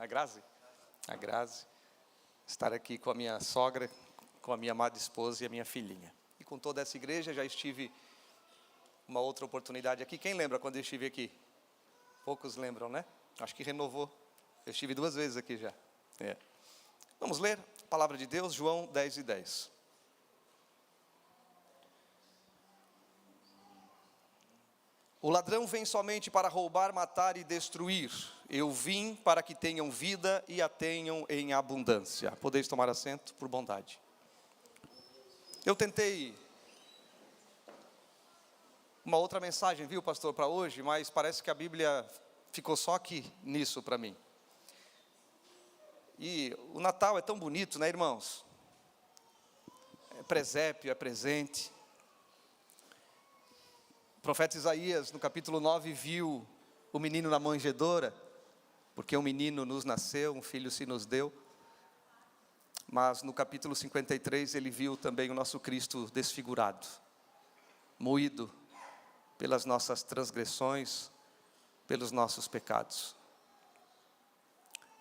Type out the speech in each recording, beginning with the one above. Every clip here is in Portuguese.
A Grazi? A Grazi. Estar aqui com a minha sogra, com a minha amada esposa e a minha filhinha. E com toda essa igreja, já estive uma outra oportunidade aqui. Quem lembra quando eu estive aqui? Poucos lembram, né? Acho que renovou. Eu estive 2 vezes aqui já. Vamos ler a palavra de Deus, João 10:10. O ladrão vem somente para roubar, matar e destruir. Eu vim para que tenham vida e a tenham em abundância. Podeis tomar assento, por bondade. Eu tentei uma outra mensagem, viu, pastor, para hoje, mas parece que a Bíblia ficou só aqui nisso para mim. E o Natal é tão bonito, né, irmãos? É presépio, é presente. O profeta Isaías, no capítulo 9, viu o menino na manjedoura, porque um menino nos nasceu, um filho se nos deu. Mas no capítulo 53, ele viu também o nosso Cristo desfigurado, moído pelas nossas transgressões, pelos nossos pecados.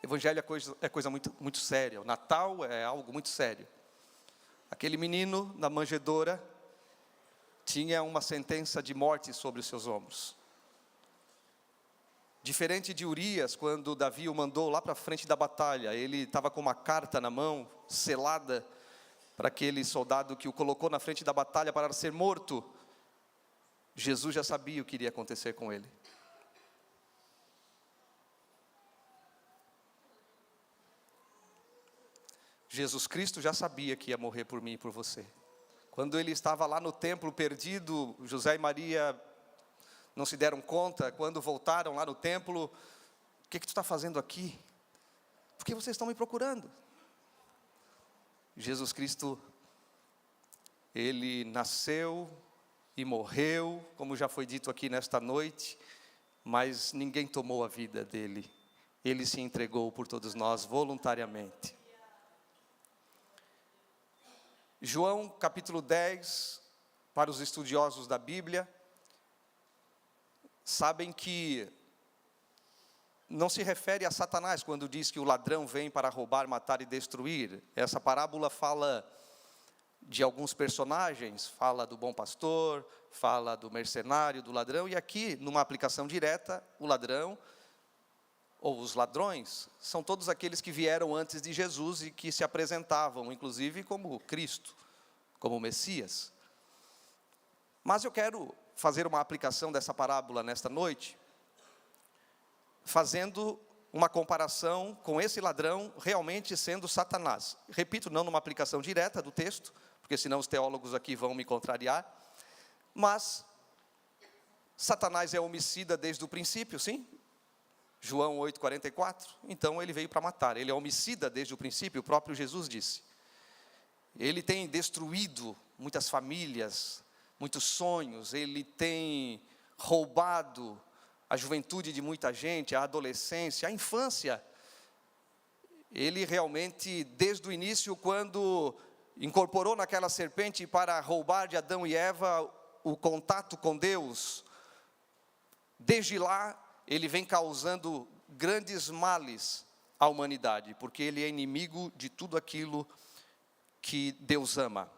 O Evangelho é coisa muito, muito séria. O Natal é algo muito sério. Aquele menino na manjedoura tinha uma sentença de morte sobre os seus ombros. Diferente de Urias, quando Davi o mandou lá para a frente da batalha, ele estava com uma carta na mão, selada, para aquele soldado que o colocou na frente da batalha para ser morto. Jesus já sabia o que iria acontecer com ele. Jesus Cristo já sabia que ia morrer por mim e por você. Quando ele estava lá no templo perdido, José e Maria não se deram conta. Quando voltaram lá no templo, o que tu está fazendo aqui? Por que vocês estão me procurando? Jesus Cristo, ele nasceu e morreu, como já foi dito aqui nesta noite, mas ninguém tomou a vida dele. Ele se entregou por todos nós voluntariamente. João capítulo 10, para os estudiosos da Bíblia, sabem que não se refere a Satanás quando diz que o ladrão vem para roubar, matar e destruir. Essa parábola fala de alguns personagens, fala do bom pastor, fala do mercenário, do ladrão, e aqui, numa aplicação direta, o ladrão, ou os ladrões, são todos aqueles que vieram antes de Jesus e que se apresentavam, inclusive, como Cristo, como Messias. Mas eu quero fazer uma aplicação dessa parábola nesta noite, fazendo uma comparação com esse ladrão realmente sendo Satanás. Repito, não numa aplicação direta do texto, porque senão os teólogos aqui vão me contrariar, mas Satanás é homicida desde o princípio, sim? João 8,44, então ele veio para matar, ele é homicida desde o princípio, o próprio Jesus disse. Ele tem destruído muitas famílias, muitos sonhos, ele tem roubado a juventude de muita gente, a adolescência, a infância. Ele realmente, desde o início, quando incorporou naquela serpente para roubar de Adão e Eva o contato com Deus, desde lá, ele vem causando grandes males à humanidade, porque ele é inimigo de tudo aquilo que Deus ama.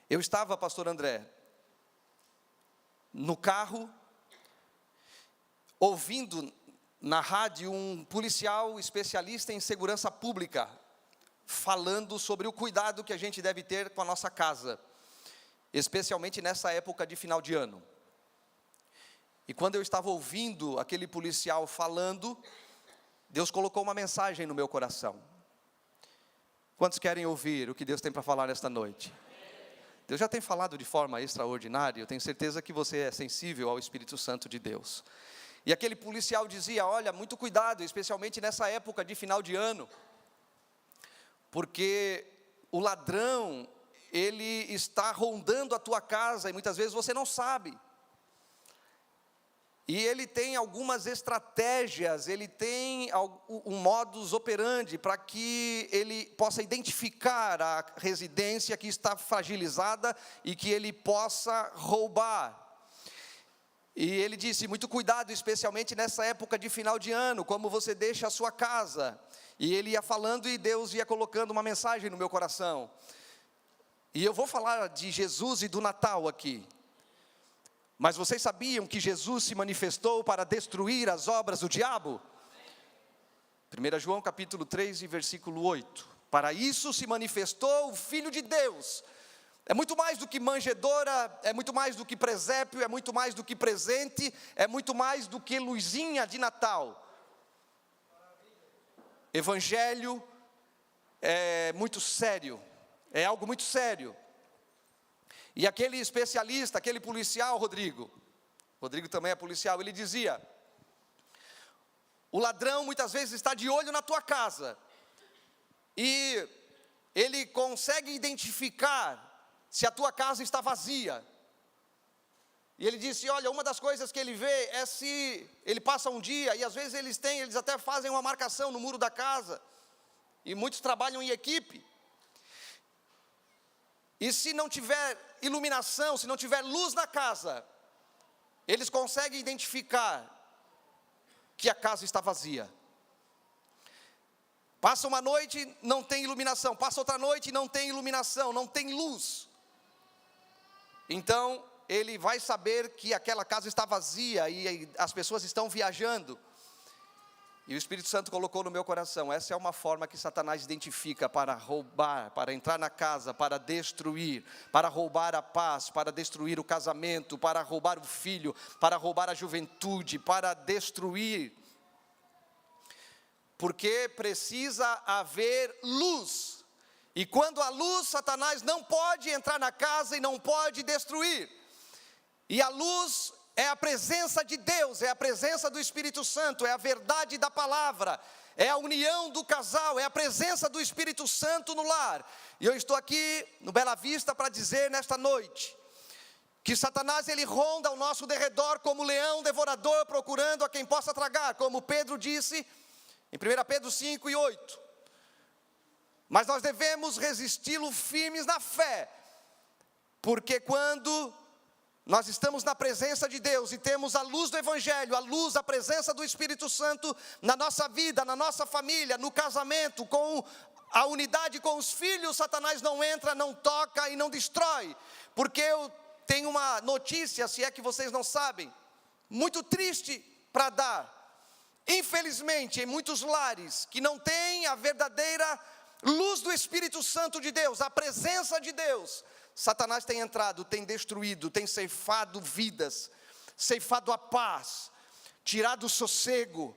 Eu estava, pastor André, no carro, ouvindo na rádio um policial especialista em segurança pública, falando sobre o cuidado que a gente deve ter com a nossa casa, especialmente nessa época de final de ano. E quando eu estava ouvindo aquele policial falando, Deus colocou uma mensagem no meu coração. Quantos querem ouvir o que Deus tem para falar nesta noite? Deus já tem falado de forma extraordinária, eu tenho certeza que você é sensível ao Espírito Santo de Deus. E aquele policial dizia, olha, muito cuidado, especialmente nessa época de final de ano, porque o ladrão, ele está rondando a tua casa e muitas vezes você não sabe. E ele tem algumas estratégias, ele tem um modus operandi para que ele possa identificar a residência que está fragilizada e que ele possa roubar. E ele disse: muito cuidado, especialmente nessa época de final de ano, como você deixa a sua casa. E ele ia falando e Deus ia colocando uma mensagem no meu coração. E eu vou falar de Jesus e do Natal aqui. Mas vocês sabiam que Jesus se manifestou para destruir as obras do diabo? 1 João capítulo 3 e versículo 8. Para isso se manifestou o Filho de Deus. É muito mais do que manjedoura, é muito mais do que presépio, é muito mais do que presente, é muito mais do que luzinha de Natal. Evangelho é muito sério, é algo muito sério. E aquele especialista, aquele policial, Rodrigo também é policial, ele dizia: o ladrão muitas vezes está de olho na tua casa, e ele consegue identificar se a tua casa está vazia. E ele disse: olha, uma das coisas que ele vê é se ele passa um dia, e às vezes eles até fazem uma marcação no muro da casa, e muitos trabalham em equipe. E se não tiver iluminação, se não tiver luz na casa, eles conseguem identificar que a casa está vazia. Passa uma noite, não tem iluminação. Passa outra noite, não tem iluminação, não tem luz. Então, ele vai saber que aquela casa está vazia e as pessoas estão viajando. E o Espírito Santo colocou no meu coração: essa é uma forma que Satanás identifica para roubar, para entrar na casa, para destruir, para roubar a paz, para destruir o casamento, para roubar o filho, para roubar a juventude, para destruir. Porque precisa haver luz. E quando há luz, Satanás não pode entrar na casa e não pode destruir. E a luz é a presença de Deus, é a presença do Espírito Santo, é a verdade da palavra, é a união do casal, é a presença do Espírito Santo no lar. E eu estou aqui no Bela Vista para dizer nesta noite que Satanás, ele ronda ao nosso derredor como leão devorador, procurando a quem possa tragar, como Pedro disse em 1 Pedro 5 e 8. Mas nós devemos resisti-lo firmes na fé, porque quando nós estamos na presença de Deus e temos a luz do Evangelho, a luz, a presença do Espírito Santo na nossa vida, na nossa família, no casamento, com a unidade com os filhos, Satanás não entra, não toca e não destrói. Porque eu tenho uma notícia, se é que vocês não sabem, muito triste para dar. Infelizmente, em muitos lares que não têm a verdadeira luz do Espírito Santo de Deus, a presença de Deus, Satanás tem entrado, tem destruído, tem ceifado vidas, ceifado a paz, tirado o sossego,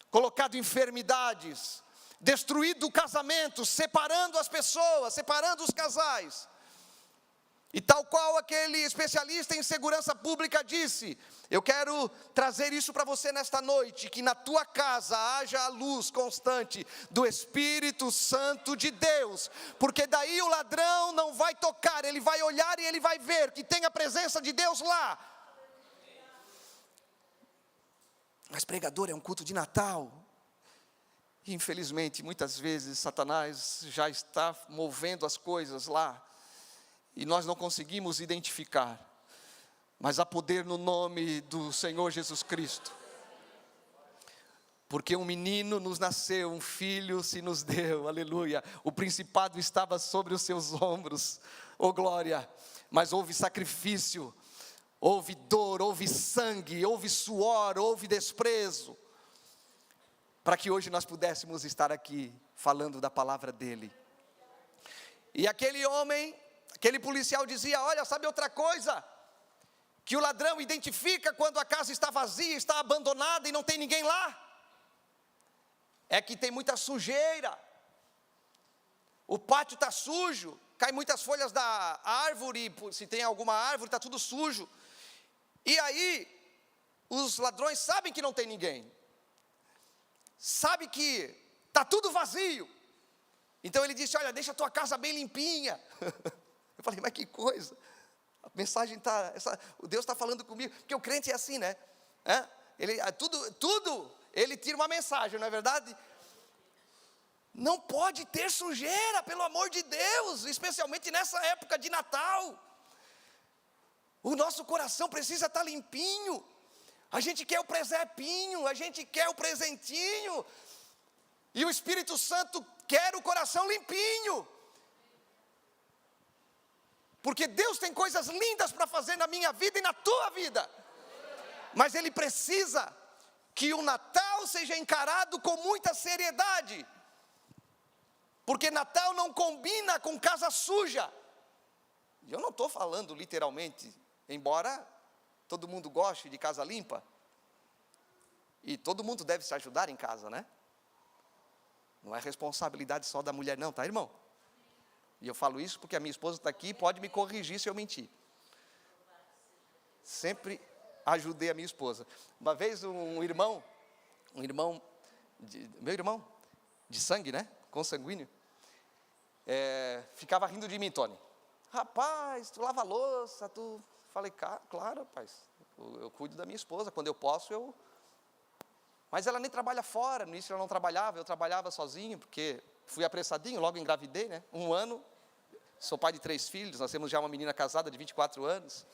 colocado enfermidades, destruído o casamento, separando as pessoas, separando os casais. E tal qual aquele especialista em segurança pública disse: eu quero trazer isso para você nesta noite, que na tua casa haja a luz constante do Espírito Santo de Deus, porque daí o ladrão não vai tocar, ele vai olhar e ele vai ver que tem a presença de Deus lá. Mas pregador, é um culto de Natal. E infelizmente, muitas vezes, Satanás já está movendo as coisas lá, e nós não conseguimos identificar. Mas há poder no nome do Senhor Jesus Cristo. Porque um menino nos nasceu, um filho se nos deu, aleluia. O principado estava sobre os seus ombros, oh glória. Mas houve sacrifício, houve dor, houve sangue, houve suor, houve desprezo, para que hoje nós pudéssemos estar aqui, falando da palavra dele. E aquele homem, aquele policial dizia: olha, sabe outra coisa? Que o ladrão identifica quando a casa está vazia, está abandonada e não tem ninguém lá? É que tem muita sujeira, o pátio está sujo, cai muitas folhas da árvore, se tem alguma árvore, está tudo sujo. E aí, os ladrões sabem que não tem ninguém, sabem que está tudo vazio. Então ele disse: olha, deixa a tua casa bem limpinha. Eu falei: mas que coisa, a mensagem está, Deus está falando comigo, porque o crente é assim, né? Ele, tudo, ele tira uma mensagem, não é verdade? Não pode ter sujeira, pelo amor de Deus, especialmente nessa época de Natal. O nosso coração precisa estar limpinho. A gente quer o presépinho, a gente quer o presentinho. E o Espírito Santo quer o coração limpinho. Porque Deus tem coisas lindas para fazer na minha vida e na tua vida. Mas Ele precisa que o Natal seja encarado com muita seriedade. Porque Natal não combina com casa suja. E eu não estou falando literalmente, embora todo mundo goste de casa limpa. E todo mundo deve se ajudar em casa, né? Não é responsabilidade só da mulher não, tá, irmão? E eu falo isso porque a minha esposa está aqui e pode me corrigir se eu mentir. Sempre ajudei a minha esposa. Uma vez meu irmão de sangue, né? Consanguíneo, ficava rindo de mim, Tony. Rapaz, tu lava a louça, tu... Falei, claro, rapaz, eu cuido da minha esposa, quando eu posso, Mas ela nem trabalha fora, no início ela não trabalhava, eu trabalhava sozinho, porque fui apressadinho, logo engravidei, né? 1 ano, sou pai de 3 filhos, nós temos já uma menina casada de 24 anos.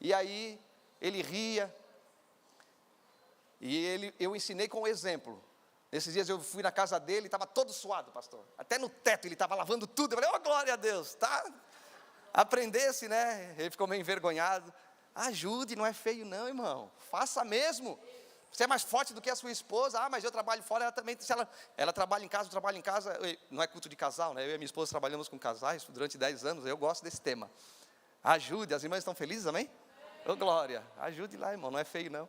E aí, ele ria, e eu ensinei com o exemplo. Nesses dias eu fui na casa dele, estava todo suado, pastor. Até no teto ele estava lavando tudo. Eu falei, oh, glória a Deus, tá? Aprendesse, né? Ele ficou meio envergonhado. Ajude, não é feio não, irmão. Faça mesmo. Você é mais forte do que a sua esposa. Ah, mas eu trabalho fora, ela também. Se ela trabalha em casa, eu trabalho em casa. Não é culto de casal, né? Eu e minha esposa trabalhamos com casais durante 10 anos. Eu gosto desse tema. Ajude, as irmãs estão felizes, amém? Ô, glória, ajude lá, irmão, não é feio não.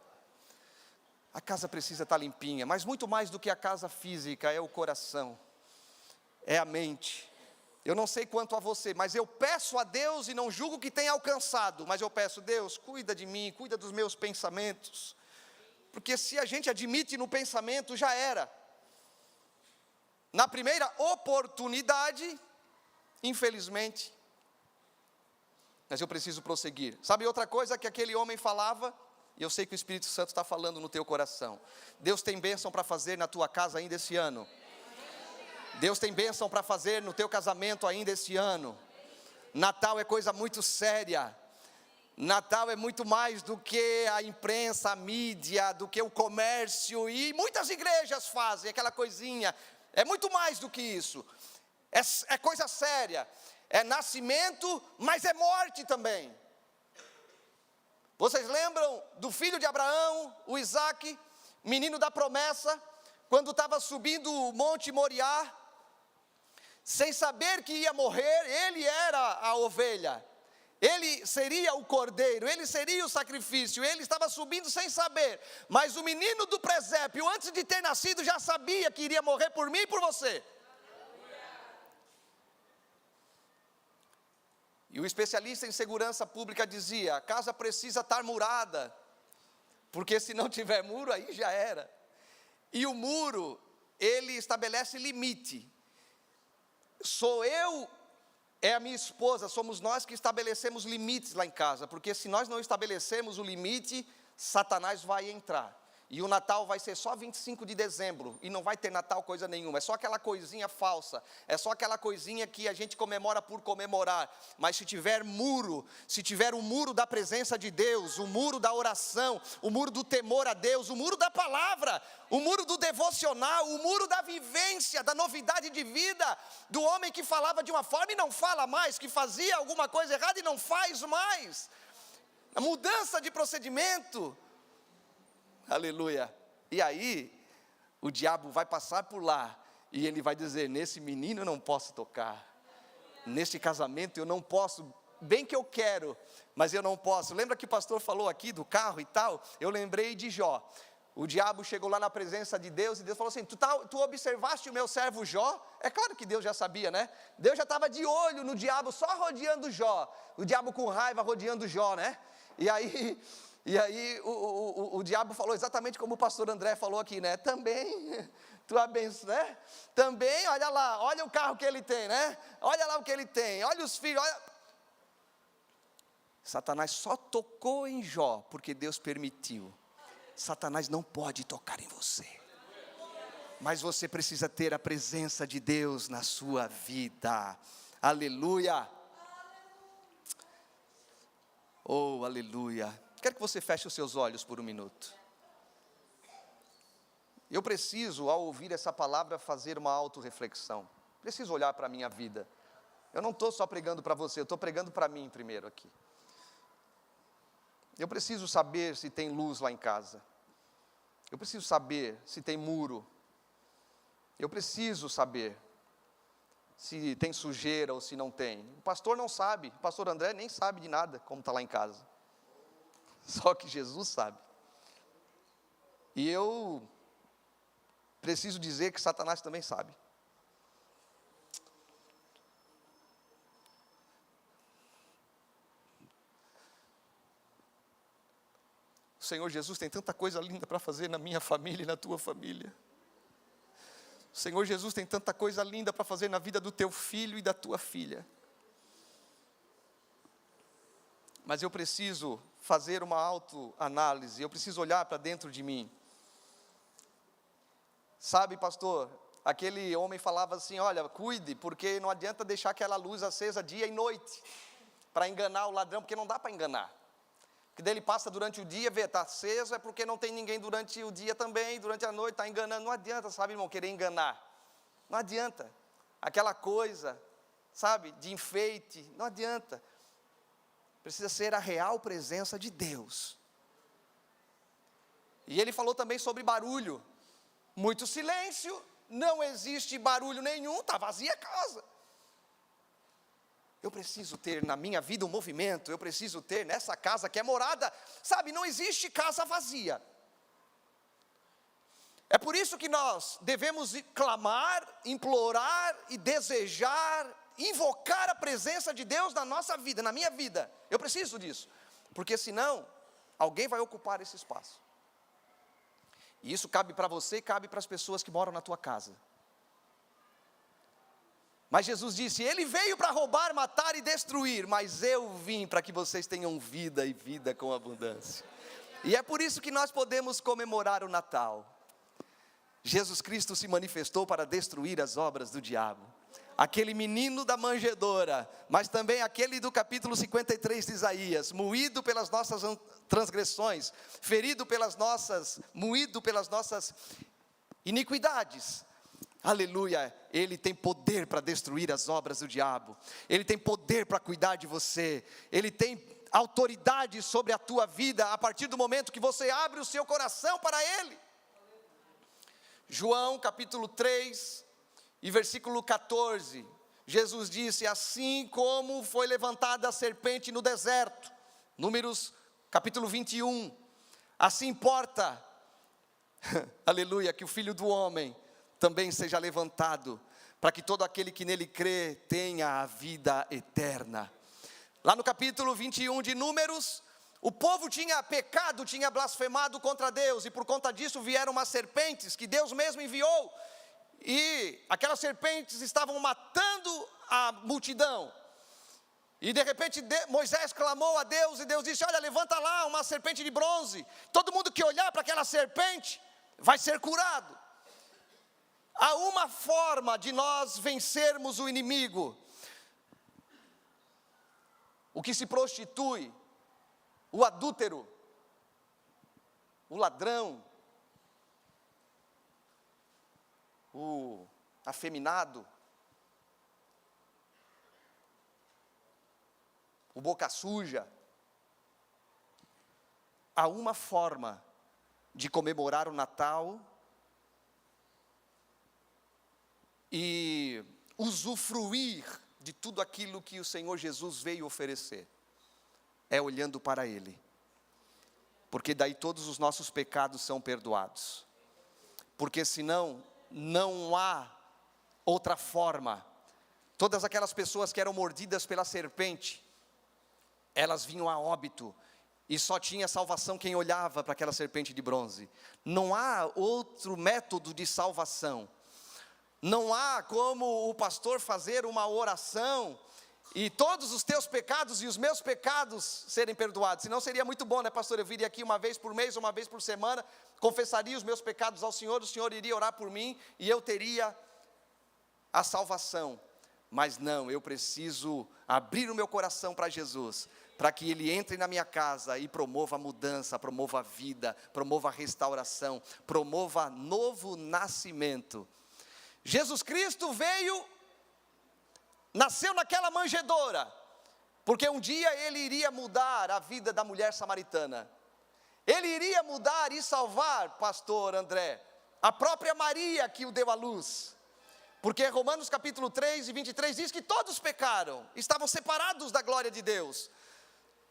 A casa precisa estar limpinha, mas muito mais do que a casa física, é o coração, é a mente. Eu não sei quanto a você, mas eu peço a Deus e não julgo que tenha alcançado, mas eu peço, Deus, cuida de mim, cuida dos meus pensamentos, porque se a gente admite no pensamento, já era. Na primeira oportunidade, infelizmente, mas eu preciso prosseguir. Sabe outra coisa que aquele homem falava? E eu sei que o Espírito Santo está falando no teu coração. Deus tem bênção para fazer na tua casa ainda esse ano. Deus tem bênção para fazer no teu casamento ainda esse ano. Natal é coisa muito séria. Natal é muito mais do que a imprensa, a mídia, do que o comércio. E muitas igrejas fazem aquela coisinha. É muito mais do que isso. É coisa séria. É nascimento, mas é morte também. Vocês lembram do filho de Abraão, o Isaque, menino da promessa, quando estava subindo o Monte Moriá, sem saber que ia morrer, ele era a ovelha, ele seria o cordeiro, ele seria o sacrifício, ele estava subindo sem saber, mas o menino do presépio, antes de ter nascido, já sabia que iria morrer por mim e por você. E o especialista em segurança pública dizia, a casa precisa estar murada, porque se não tiver muro, aí já era. E o muro, ele estabelece limite. Sou eu, é a minha esposa, somos nós que estabelecemos limites lá em casa, porque se nós não estabelecemos o limite, Satanás vai entrar. E o Natal vai ser só 25 de dezembro, e não vai ter Natal coisa nenhuma, é só aquela coisinha falsa, é só aquela coisinha que a gente comemora por comemorar, mas se tiver muro, se tiver o muro da presença de Deus, o muro da oração, o muro do temor a Deus, o muro da palavra, o muro do devocional, o muro da vivência, da novidade de vida, do homem que falava de uma forma e não fala mais, que fazia alguma coisa errada e não faz mais, a mudança de procedimento, aleluia. E aí, o diabo vai passar por lá, e ele vai dizer, nesse menino eu não posso tocar, neste casamento eu não posso, bem que eu quero, mas eu não posso. Lembra que o pastor falou aqui do carro e tal? Eu lembrei de Jó. O diabo chegou lá na presença de Deus, e Deus falou assim, tu observaste o meu servo Jó? É claro que Deus já sabia, né? Deus já estava de olho no diabo, só rodeando Jó, o diabo com raiva rodeando Jó, né? E aí o diabo falou exatamente como o pastor André falou aqui, né? Também, tu abençoa, né? Também, olha lá, olha o carro que ele tem, né? Olha lá o que ele tem, olha os filhos, olha. Satanás só tocou em Jó, porque Deus permitiu. Satanás não pode tocar em você. Mas você precisa ter a presença de Deus na sua vida. Aleluia. Oh, aleluia. Quero que você feche os seus olhos por um minuto. Eu preciso, ao ouvir essa palavra, fazer uma autorreflexão. Preciso olhar para a minha vida. Eu não estou só pregando para você, eu estou pregando para mim primeiro aqui. Eu preciso saber se tem luz lá em casa. Eu preciso saber se tem muro. Eu preciso saber se tem sujeira ou se não tem. O pastor não sabe, o pastor André nem sabe de nada como está lá em casa. Só que Jesus sabe. E eu preciso dizer que Satanás também sabe. O Senhor Jesus tem tanta coisa linda para fazer na minha família e na tua família. O Senhor Jesus tem tanta coisa linda para fazer na vida do teu filho e da tua filha. Mas eu preciso fazer uma autoanálise, eu preciso olhar para dentro de mim. Sabe, pastor, aquele homem falava assim, olha, cuide, porque não adianta deixar aquela luz acesa dia e noite, para enganar o ladrão, porque não dá para enganar. Porque daí ele passa durante o dia, vê, está aceso, é porque não tem ninguém durante o dia também, durante a noite está enganando. Não adianta, sabe, irmão, querer enganar. Não adianta. Aquela coisa, sabe, de enfeite, não adianta. Precisa ser a real presença de Deus. E ele falou também sobre barulho. Muito silêncio, não existe barulho nenhum, está vazia a casa. Eu preciso ter na minha vida um movimento, eu preciso ter nessa casa que é morada, sabe, não existe casa vazia. É por isso que nós devemos clamar, implorar e desejar, invocar a presença de Deus na nossa vida, na minha vida. Eu preciso disso, porque senão alguém vai ocupar esse espaço. E isso cabe para você e cabe para as pessoas que moram na tua casa. Mas Jesus disse, Ele veio para roubar, matar e destruir, mas eu vim para que vocês tenham vida e vida com abundância. E é por isso que nós podemos comemorar o Natal. Jesus Cristo se manifestou para destruir as obras do diabo. Aquele menino da manjedoura, mas também aquele do capítulo 53 de Isaías, moído pelas nossas transgressões, moído pelas nossas iniquidades. Aleluia, Ele tem poder para destruir as obras do diabo, Ele tem poder para cuidar de você, Ele tem autoridade sobre a tua vida, a partir do momento que você abre o seu coração para Ele. João capítulo 3 e versículo 14, Jesus disse, assim como foi levantada a serpente no deserto, Números capítulo 21, assim importa, aleluia, que o Filho do Homem também seja levantado, para que todo aquele que nele crê tenha a vida eterna. Lá no capítulo 21 de Números, o povo tinha pecado, tinha blasfemado contra Deus, e por conta disso vieram umas serpentes, que Deus mesmo enviou, e aquelas serpentes estavam matando a multidão, e de repente Moisés clamou a Deus, e Deus disse, olha, levanta lá uma serpente de bronze, todo mundo que olhar para aquela serpente, vai ser curado. Há uma forma de nós vencermos o inimigo, o que se prostitui, o adúltero, o ladrão, o afeminado, o boca suja. Há uma forma de comemorar o Natal e usufruir de tudo aquilo que o Senhor Jesus veio oferecer, é olhando para Ele, porque daí todos os nossos pecados são perdoados, porque senão não há outra forma. Todas aquelas pessoas que eram mordidas pela serpente, elas vinham a óbito, e só tinha salvação quem olhava para aquela serpente de bronze. Não há outro método de salvação. Não há como o pastor fazer uma oração e todos os teus pecados e os meus pecados serem perdoados. Senão seria muito bom, né, pastor? Eu viria aqui uma vez por mês, uma vez por semana, confessaria os meus pecados ao Senhor, o Senhor iria orar por mim e eu teria a salvação. Mas não, eu preciso abrir o meu coração para Jesus, para que Ele entre na minha casa e promova a mudança, promova a vida, promova a restauração, promova novo nascimento. Jesus Cristo veio, nasceu naquela manjedoura, porque um dia Ele iria mudar a vida da mulher samaritana. Ele iria mudar e salvar, pastor André, a própria Maria que o deu à luz. Porque Romanos capítulo 3 e 23 diz que todos pecaram, estavam separados da glória de Deus.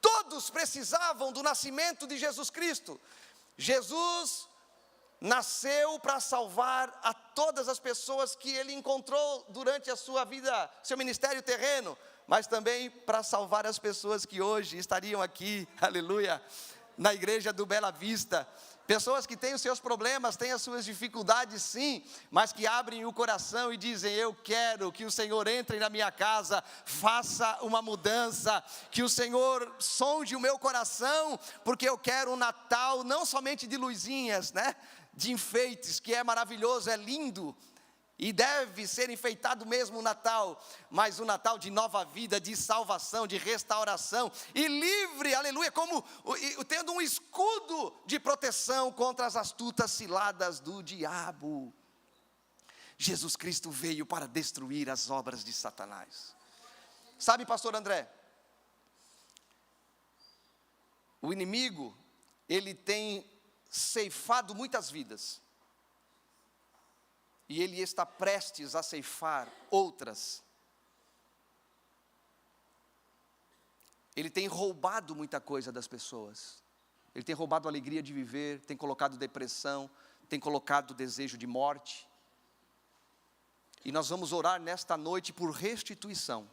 Todos precisavam do nascimento de Jesus Cristo. Jesus nasceu para salvar a todas as pessoas que Ele encontrou durante a sua vida, seu ministério terreno, mas também para salvar as pessoas que hoje estariam aqui, aleluia, na igreja do Bela Vista. Pessoas que têm os seus problemas, têm as suas dificuldades sim, mas que abrem o coração e dizem: eu quero que o Senhor entre na minha casa, faça uma mudança, que o Senhor sonde o meu coração, porque eu quero um Natal não somente de luzinhas, né? De enfeites, que é maravilhoso, é lindo, e deve ser enfeitado mesmo o Natal, mas um Natal de nova vida, de salvação, de restauração, e livre, aleluia, como tendo um escudo de proteção contra as astutas ciladas do diabo. Jesus Cristo veio para destruir as obras de Satanás. Sabe, pastor André, o inimigo, ele tem ceifado muitas vidas, e ele está prestes a ceifar outras. Ele tem roubado muita coisa das pessoas. Ele tem roubado a alegria de viver, tem colocado depressão, tem colocado desejo de morte. E nós vamos orar nesta noite por restituição.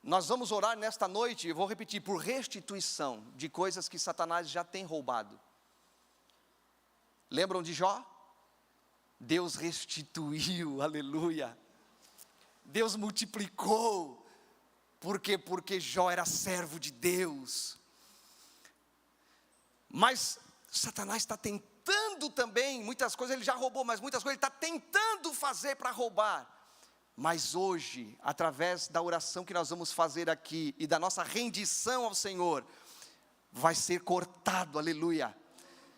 Nós vamos orar nesta noite, eu vou repetir, por restituição de coisas que Satanás já tem roubado. Lembram de Jó? Deus restituiu, aleluia. Deus multiplicou. Por quê? Porque Jó era servo de Deus. Mas Satanás está tentando também, muitas coisas ele já roubou, mas muitas coisas ele está tentando fazer para roubar. Mas hoje, através da oração que nós vamos fazer aqui, e da nossa rendição ao Senhor, vai ser cortado, aleluia.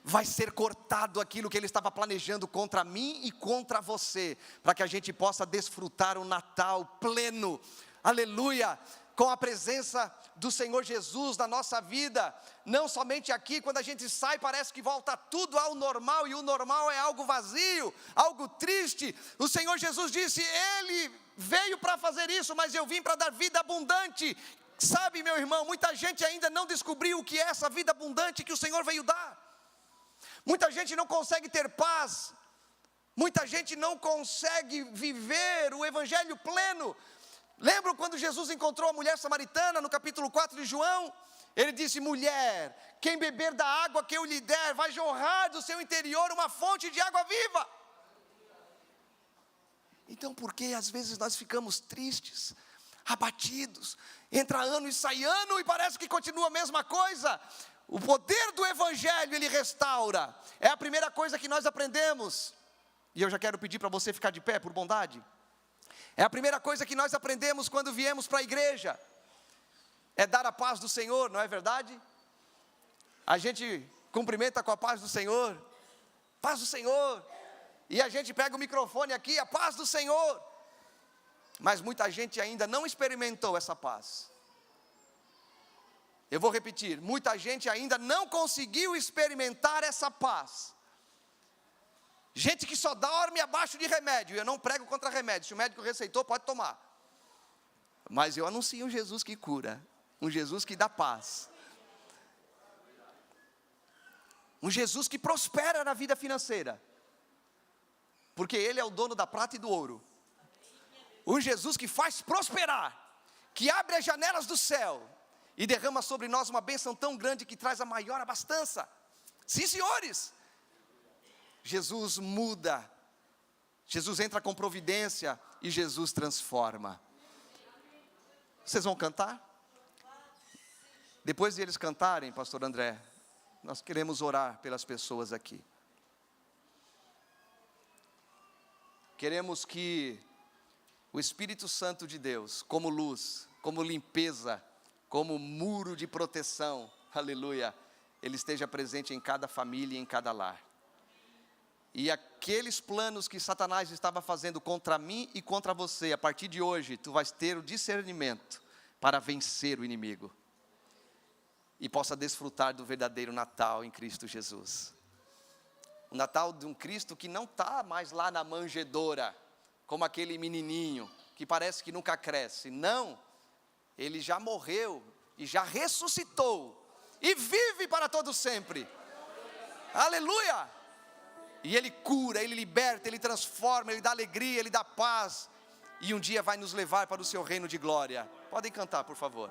Vai ser cortado aquilo que ele estava planejando contra mim e contra você, para que a gente possa desfrutar um Natal pleno, aleluia, com a presença do Senhor Jesus na nossa vida. Não somente aqui, quando a gente sai parece que volta tudo ao normal, e o normal é algo vazio, algo triste. O Senhor Jesus disse, Ele veio para fazer isso, mas eu vim para dar vida abundante. Sabe, meu irmão, muita gente ainda não descobriu o que é essa vida abundante que o Senhor veio dar. Muita gente não consegue ter paz, muita gente não consegue viver o evangelho pleno. Lembram quando Jesus encontrou a mulher samaritana no capítulo 4 de João? Ele disse, mulher, quem beber da água que eu lhe der, vai jorrar do seu interior uma fonte de água viva. Então por que às vezes nós ficamos tristes, abatidos, entra ano e sai ano e parece que continua a mesma coisa? O poder do evangelho, ele restaura. É a primeira coisa que nós aprendemos. E eu já quero pedir para você ficar de pé, por bondade. É a primeira coisa que nós aprendemos quando viemos para a igreja. É dar a paz do Senhor, não é verdade? A gente cumprimenta com a paz do Senhor. Paz do Senhor. E a gente pega o microfone aqui, a paz do Senhor. Mas muita gente ainda não experimentou essa paz. Eu vou repetir, muita gente ainda não conseguiu experimentar essa paz. Gente que só dorme abaixo de remédio. Eu não prego contra remédio, se o médico receitou, pode tomar. Mas eu anuncio um Jesus que cura, um Jesus que dá paz. Um Jesus que prospera na vida financeira, porque Ele é o dono da prata e do ouro. Um Jesus que faz prosperar, que abre as janelas do céu, e derrama sobre nós uma bênção tão grande que traz a maior abastança. Sim, senhores. Jesus muda. Jesus entra com providência e Jesus transforma. Vocês vão cantar? Depois de eles cantarem, pastor André, nós queremos orar pelas pessoas aqui. Queremos que o Espírito Santo de Deus, como luz, como limpeza, como muro de proteção, aleluia, Ele esteja presente em cada família e em cada lar. E aqueles planos que Satanás estava fazendo contra mim e contra você, a partir de hoje, tu vais ter o discernimento para vencer o inimigo. E possa desfrutar do verdadeiro Natal em Cristo Jesus. O Natal de um Cristo que não está mais lá na manjedoura, como aquele menininho, que parece que nunca cresce. Não, Ele já morreu e já ressuscitou, e vive para todo sempre. Aleluia! E Ele cura, Ele liberta, Ele transforma, Ele dá alegria, Ele dá paz. E um dia vai nos levar para o seu reino de glória. Podem cantar, por favor.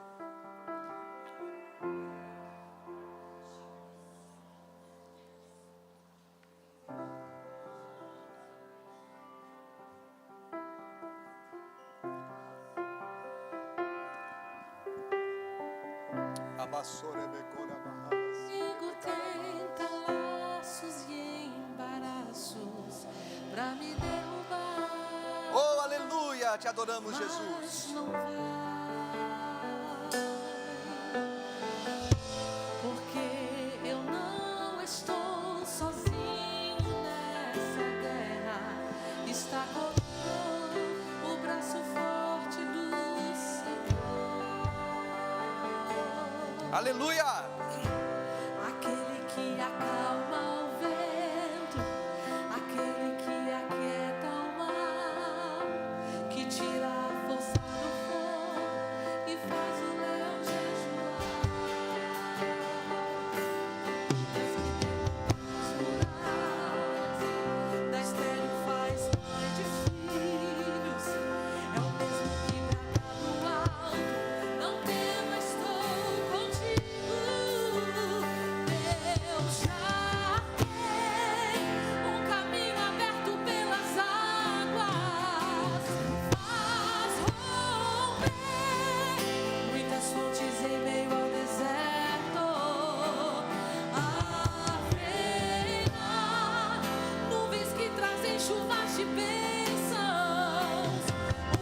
Inimigo tenta laços e embaraços pra me derrubar. Oh, aleluia, te adoramos, Mas Jesus. não vai, porque eu não estou sozinho nessa guerra. Está comigo o braço forte do Senhor. Aleluia. Aquele que acalma o vento, aquele que aquieta o mar, que tira a força do fogo e faz o leão jejuar. Da estéril faz mãe de filhos, é o mesmo que brada do alto. Não tema, estou contigo. Deus já tem um caminho aberto pelas águas, faz romper muitas fontes em meio ao deserto. Afreira nuvens que trazem chuvas de bênçãos.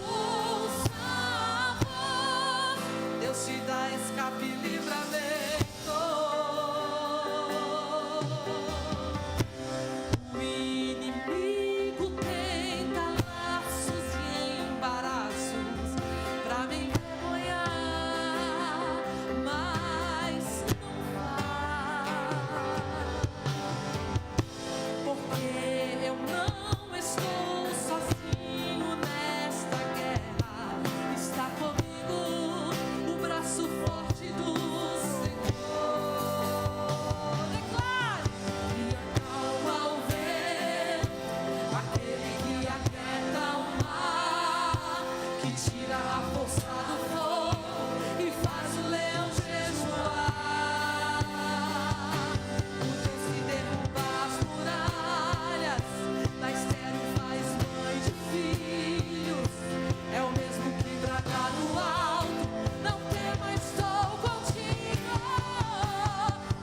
Ouça a voz, Deus te dá escape e livramento. O inimigo tenta laços e embaraços pra me envergonhar, mas não vai, porque eu não estou sozinho nesta guerra. Está comigo o braço forte do Senhor. Declare: que acalma o vento, aquele que aquieta o mar, que tira a força do fogo e faz o leão jejuar. O Deus que derruba as muralhas, da estéril faz mãe de filhos, é o mesmo que brada no alto. Não tema, estou contigo.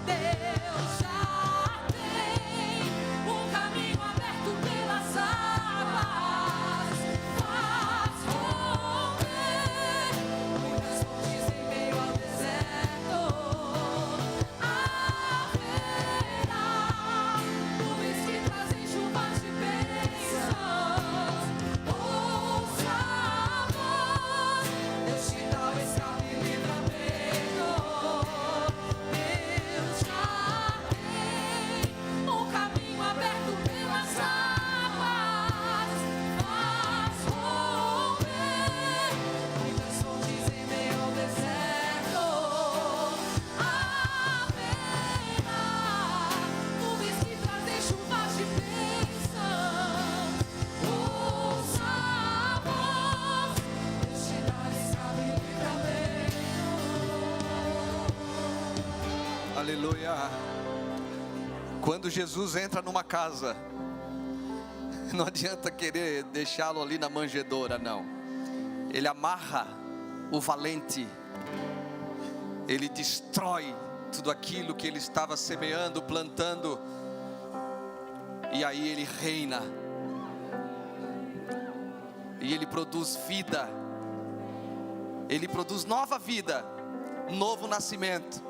Deus já tem um caminho aberto pelas águas, faz romper muitas fontes em meio ao deserto. Haverá nuvens que trazem chuvas de bênçãos. Ouça a voz, Deus te dá o escape e livramento. Deus já tem um caminho aberto pelas águas, faz romper muitas fontes em meio ao deserto. Haverá nuvens que trazem chuvas de bênçãos. Ouça a voz, Deus te dá escape e livramento. Aleluia. Quando Jesus entra numa casa, não adianta querer deixá-lo ali na manjedoura, não. Ele amarra o valente, ele destrói tudo aquilo que ele estava semeando, plantando, e aí ele reina, e ele produz vida, ele produz nova vida, novo nascimento.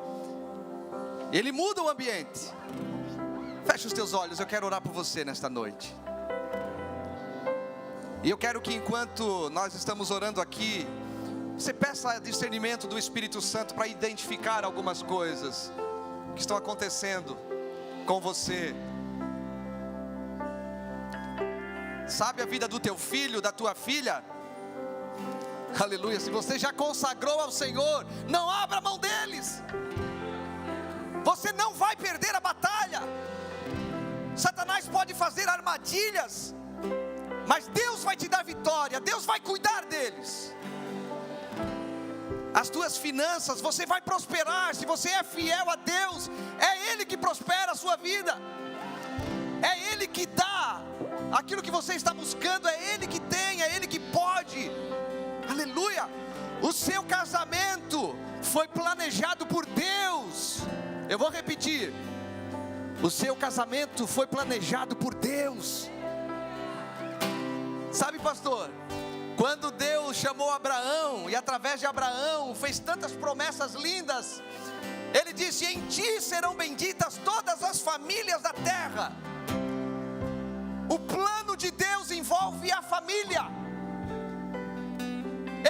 Ele muda o ambiente. Feche os teus olhos, eu quero orar por você nesta noite. E eu quero que enquanto nós estamos orando aqui, você peça discernimento do Espírito Santo para identificar algumas coisas que estão acontecendo com você. Sabe a vida do teu filho, da tua filha? Aleluia, se você já consagrou ao Senhor, não abra mão deles. Você não vai perder a batalha. Satanás pode fazer armadilhas, mas Deus vai te dar vitória, Deus vai cuidar deles. As tuas finanças, você vai prosperar, se você é fiel a Deus, é Ele que prospera a sua vida, é Ele que dá aquilo que você está buscando, é Ele que tem, é Ele que pode, aleluia. O seu casamento foi planejado por Deus, eu vou repetir, o seu casamento foi planejado por Deus. Sabe, pastor, quando Deus chamou Abraão, e através de Abraão fez tantas promessas lindas, Ele disse: em ti serão benditas todas as famílias da terra. O plano de Deus envolve a família.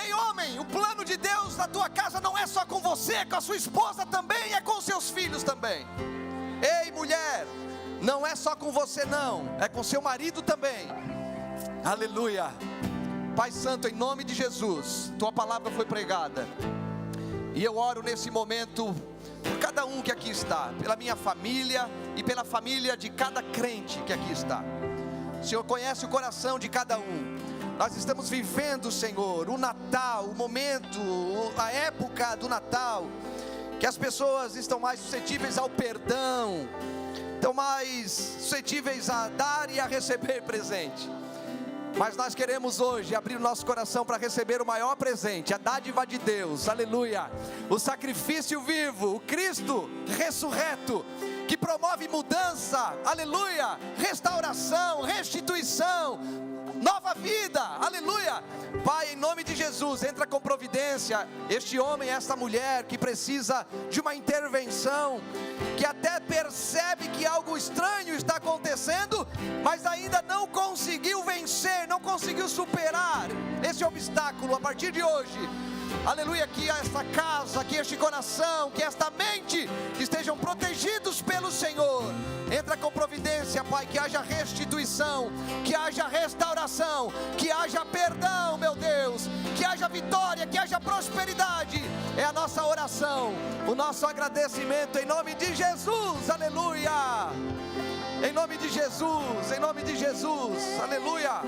Ei, homem, o plano de Deus na tua casa não é só com você, com a sua esposa também, é com seus filhos também. Ei, mulher, não é só com você não, é com seu marido também. Aleluia. Pai Santo, em nome de Jesus, tua palavra foi pregada, e eu oro nesse momento por cada um que aqui está, pela minha família e pela família de cada crente que aqui está. O Senhor conhece o coração de cada um. Nós estamos vivendo, Senhor, o Natal, o momento, a época do Natal, que as pessoas estão mais suscetíveis ao perdão, estão mais suscetíveis a dar e a receber presente. Mas nós queremos hoje abrir o nosso coração para receber o maior presente, a dádiva de Deus, aleluia, o sacrifício vivo, o Cristo ressurreto, que promove mudança, aleluia, restauração, restituição, nova vida, aleluia. Pai, em nome de Jesus, entra com providência este homem, esta mulher que precisa de uma intervenção, que até percebe que algo estranho está acontecendo, mas ainda não conseguiu vencer, não conseguiu superar esse obstáculo. A partir de hoje, aleluia, que esta casa, que este coração, que esta mente estejam protegidos pelo Senhor. Entra com providência, Pai, que haja restituição, que haja restauração, que haja perdão, meu Deus, que haja vitória, que haja prosperidade. É a nossa oração, o nosso agradecimento em nome de Jesus, aleluia. Em nome de Jesus, em nome de Jesus, aleluia.